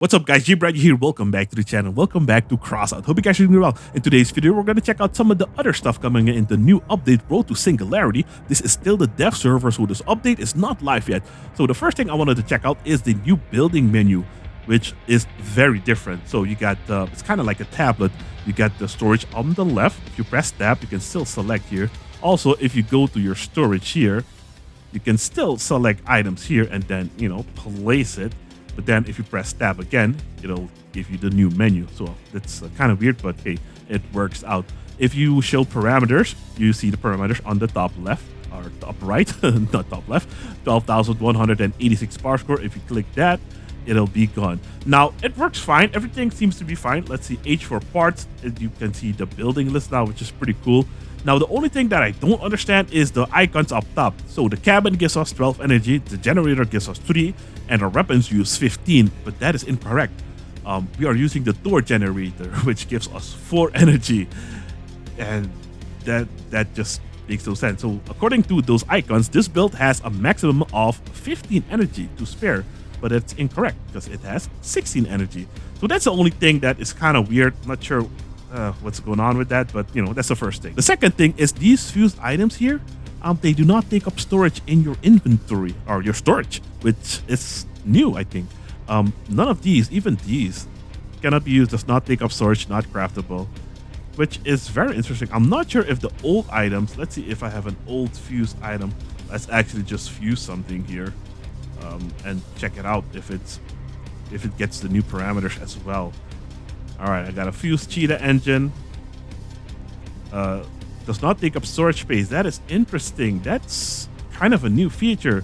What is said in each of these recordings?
What's up guys, JBRider here, welcome back to the channel, welcome back to Crossout. Hope you guys are doing well. In today's video, we're going to check out some of the other stuff coming in the new update Road to Singularity. This is still the dev server, so this update is not live yet. So the first thing I wanted to check out is the new building menu, which is very different. So you got, it's kind of like a tablet. You got the storage on the left. If you press tab, you can still select here. Also, if you go to your storage here, you can still select items here and then, place it. But then if you press tab again, it'll give you the new menu. So that's kind of weird, but hey, it works out. If you show parameters, you see the parameters on the top left or top right, not top left, 12,186 power score. If you click that, it'll be gone. Now, it works fine. Everything seems to be fine. Let's see H for parts. You can see the building list now, which is pretty cool. Now, the only thing that I don't understand is the icons up top. So the cabin gives us 12 energy, the generator gives us 3, and our weapons use 15, but that is incorrect. We are using the door generator, which gives us 4 energy, and that just makes no sense. So according to those icons, this build has a maximum of 15 energy to spare, but it's incorrect because it has 16 energy. So that's the only thing that is kind of weird. I'm not sure what's going on with that, but that's the first thing. The second thing is these fused items here, they do not take up storage in your inventory or your storage, which is new, I think. None of these, even these, cannot be used, does not take up storage, not craftable, which is very interesting. I'm not sure if the old items, let's see if I have an old fused item. Let's actually just fuse something here and check it out if it gets the new parameters as well. All right, I got a fused cheetah engine. Does not take up storage space. That is interesting. That's kind of a new feature.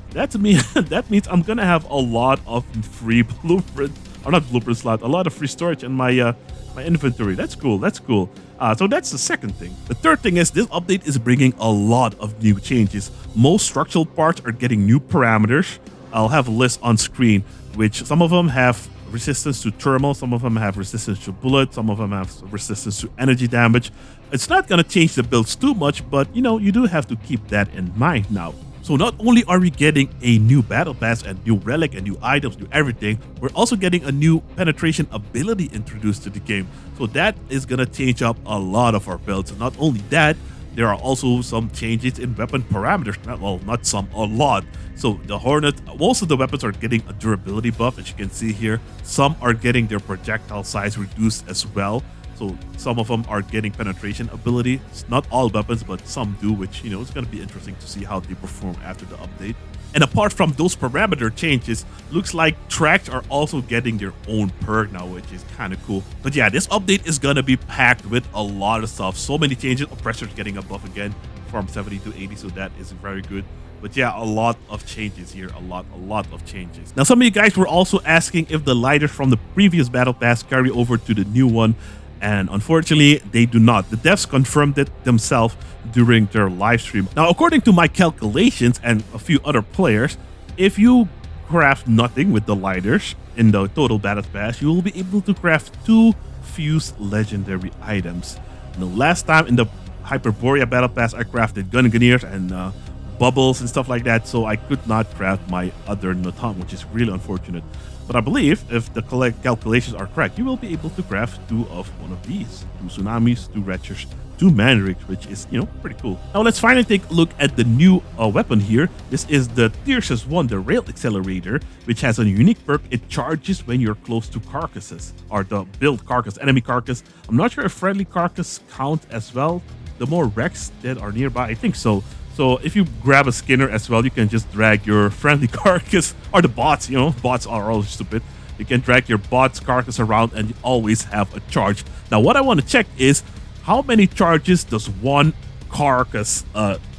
That means I'm gonna have a lot of free blueprint, or not blueprint slot, a lot of free storage in my my inventory. That's cool. That's cool. So that's the second thing. The third thing is this update is bringing a lot of new changes. Most structural parts are getting new parameters. I'll have a list on screen, which some of them have resistance to thermal, some of them have resistance to bullet, some of them have resistance to energy damage. It's not going to change the builds too much, but you do have to keep that in mind now. So not only are we getting a new battle pass and new relic and new items, new everything, we're also getting a new penetration ability introduced to the game. So that is going to change up a lot of our builds. Not only that, there are also some changes in weapon parameters. Not some, a lot. So the Hornet, most of the weapons are getting a durability buff, as you can see here. Some are getting their projectile size reduced as well. So some of them are getting penetration ability. It's not all weapons, but some do, which, it's going to be interesting to see how they perform after the update. And apart from those parameter changes, looks like tracks are also getting their own perk now, which is kind of cool. But yeah, this update is going to be packed with a lot of stuff. So many changes. Oppressor's getting a buff again from 70 to 80, so that is very good. But yeah, a lot of changes here, a lot of changes. Now, some of you guys were also asking if the lighters from the previous battle pass carry over to the new one. And unfortunately, they do not. The devs confirmed it themselves during their live stream. Now, according to my calculations and a few other players, if you craft nothing with the lighters in the total battle pass, you will be able to craft 2 fused legendary items. The last time in the Hyperborea battle pass, I crafted Gunganiers and bubbles and stuff like that, so I could not craft my other Notam, which is really unfortunate. But I believe if the calculations are correct, you will be able to craft 2 of one of these. 2 Tsunamis, 2 Retchers, 2 Mandrakes, which is, pretty cool. Now let's finally take a look at the new weapon here. This is the THYRSUS 1, the Rail Accelerator, which has a unique perk. It charges when you're close to carcasses, or the build carcass, enemy carcass. I'm not sure if friendly carcass count as well. The more wrecks that are nearby, I think so. So if you grab a Skinner as well, you can just drag your friendly carcass, or the bots, bots are always stupid. You can drag your bot's carcass around and you always have a charge. Now what I want to check is how many charges does one carcass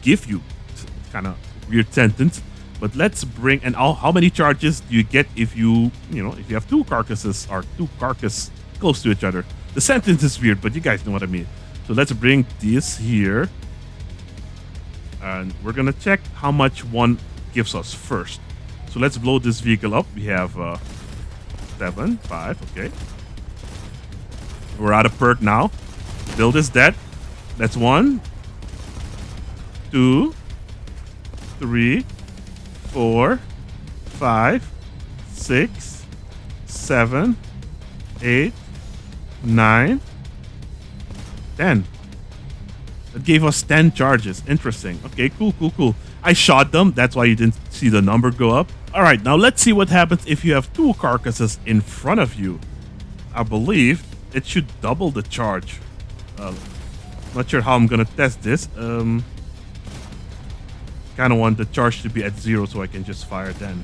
give you? It's kind of weird sentence, but let's bring, and how many charges do you get if you have 2 carcasses or 2 carcass close to each other? The sentence is weird, but you guys know what I mean. So let's bring this here. And we're gonna check how much one gives us first. So let's blow this vehicle up. We have 7, 5, okay. We're out of perk now. Build is dead. That's 1, 2, 3, 4, 5, 6, 7, 8, 9, 10. It gave us 10 charges. Interesting. Okay, cool. I shot them. That's why you didn't see the number go up. All right, now let's see what happens if you have 2 carcasses in front of you. I believe it should double the charge. Not sure how I'm gonna test this. Kind of want the charge to be at 0 so I can just fire then.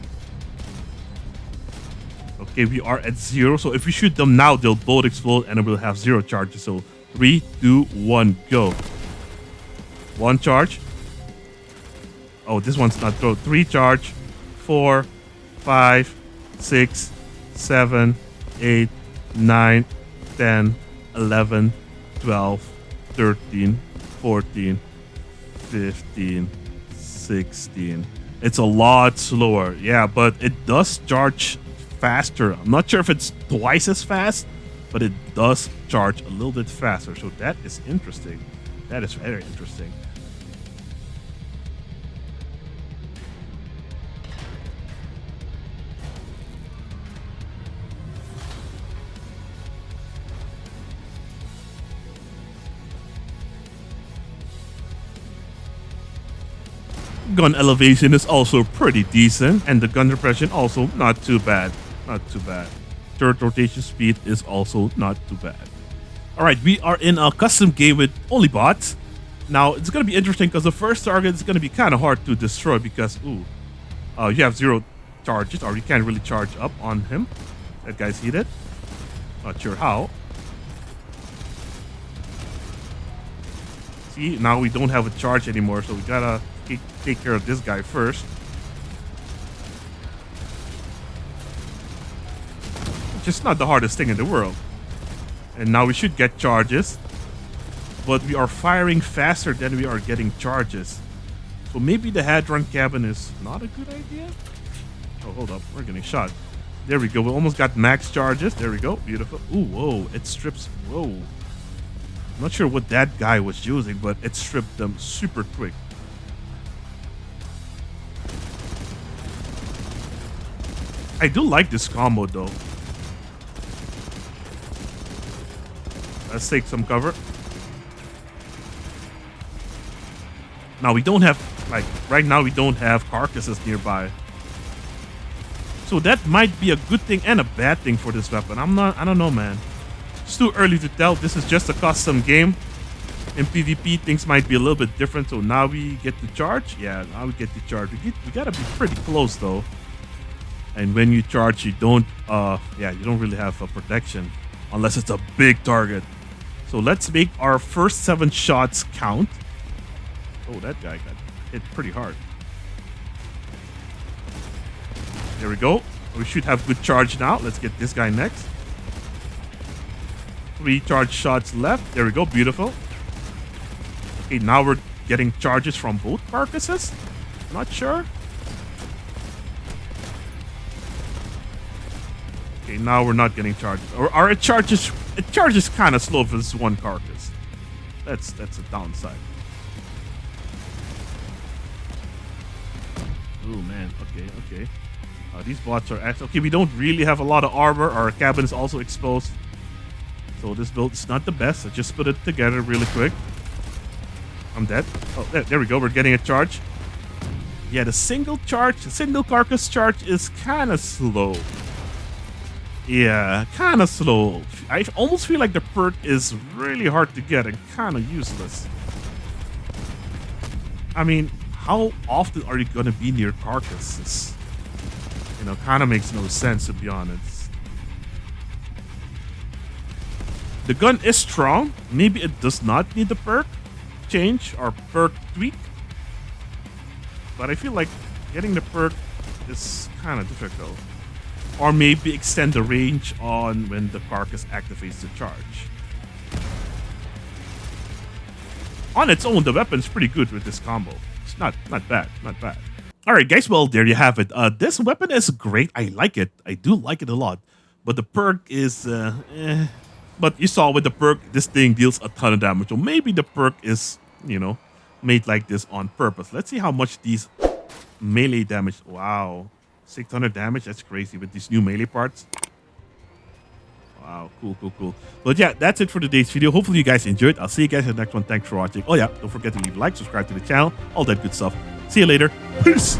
Okay, we are at 0. So if we shoot them now, they'll both explode and it will have 0 charges. So 3, 2, 1, go. 1 charge. Oh, this one's not throw. 3 charge. 4, 5, 6, 7, 8, 9, 10, 11, 12, 13, 14, 15, 16. It's a lot slower. Yeah, but it does charge faster. I'm not sure if it's twice as fast, but it does charge a little bit faster. So that is interesting. That is very interesting. Gun elevation is also pretty decent, and the gun depression also not too bad. Not too bad. Third rotation speed is also not too bad. All right, we are in a custom game with only bots. Now it's gonna be interesting because the first target is gonna be kind of hard to destroy because you have 0 charges, or you can't really charge up on him. That guy's heated. Not sure how. See, now we don't have a charge anymore, so we gotta take care of this guy first. Just not the hardest thing in the world. And now we should get charges, but we are firing faster than we are getting charges. So maybe the hadron cabin is not a good idea. Oh, hold up, we're getting shot. There we go. We almost got max charges. There we go. Beautiful. Ooh, whoa, it strips. Whoa. I'm not sure what that guy was using, but it stripped them super quick. I do like this combo though. Let's take some cover. Now we don't have, like, right now we don't have carcasses nearby. So that might be a good thing and a bad thing for this weapon. I don't know, man. It's too early to tell. This is just a custom game. In PvP, things might be a little bit different. So now we get to charge. Yeah, now we get to charge. We gotta be pretty close though. And when you charge, you don't really have a protection unless it's a big target. So let's make our first 7 shots count. Oh, that guy got hit pretty hard. There we go. We should have good charge now. Let's get this guy next. 3 charge shots left. There we go. Beautiful. Okay, now we're getting charges from both carcasses. Not sure. Okay, now we're not getting charges. Or it charges kind of slow for this one carcass. That's a downside. Oh man, okay. These bots are actually okay. We don't really have a lot of armor. Our cabin is also exposed, so this build is not the best. I just put it together really quick. I'm dead. Oh, there we go. We're getting a charge. Yeah, the single carcass charge is kind of slow. Yeah, kind of slow. I almost feel like the perk is really hard to get and kind of useless. I mean, how often are you going to be near carcasses? You know, kind of makes no sense, to be honest. The gun is strong. Maybe it does not need the perk change or perk tweak. But I feel like getting the perk is kind of difficult. Or maybe extend the range on when the carcass activates the charge. On its own, the weapon is pretty good with this combo. It's not bad. All right, guys. Well, there you have it. This weapon is great. I like it. I do like it a lot. But the perk is, But you saw with the perk, this thing deals a ton of damage. So maybe the perk is, made like this on purpose. Let's see how much these melee damage. Wow, 600 damage. That's crazy with these new melee parts. Wow, cool. But yeah, that's it for today's video. Hopefully you guys enjoyed. I'll see you guys in the next one. Thanks for watching. Oh yeah, don't forget to leave a like, subscribe to the channel, all that good stuff. See you later. Peace.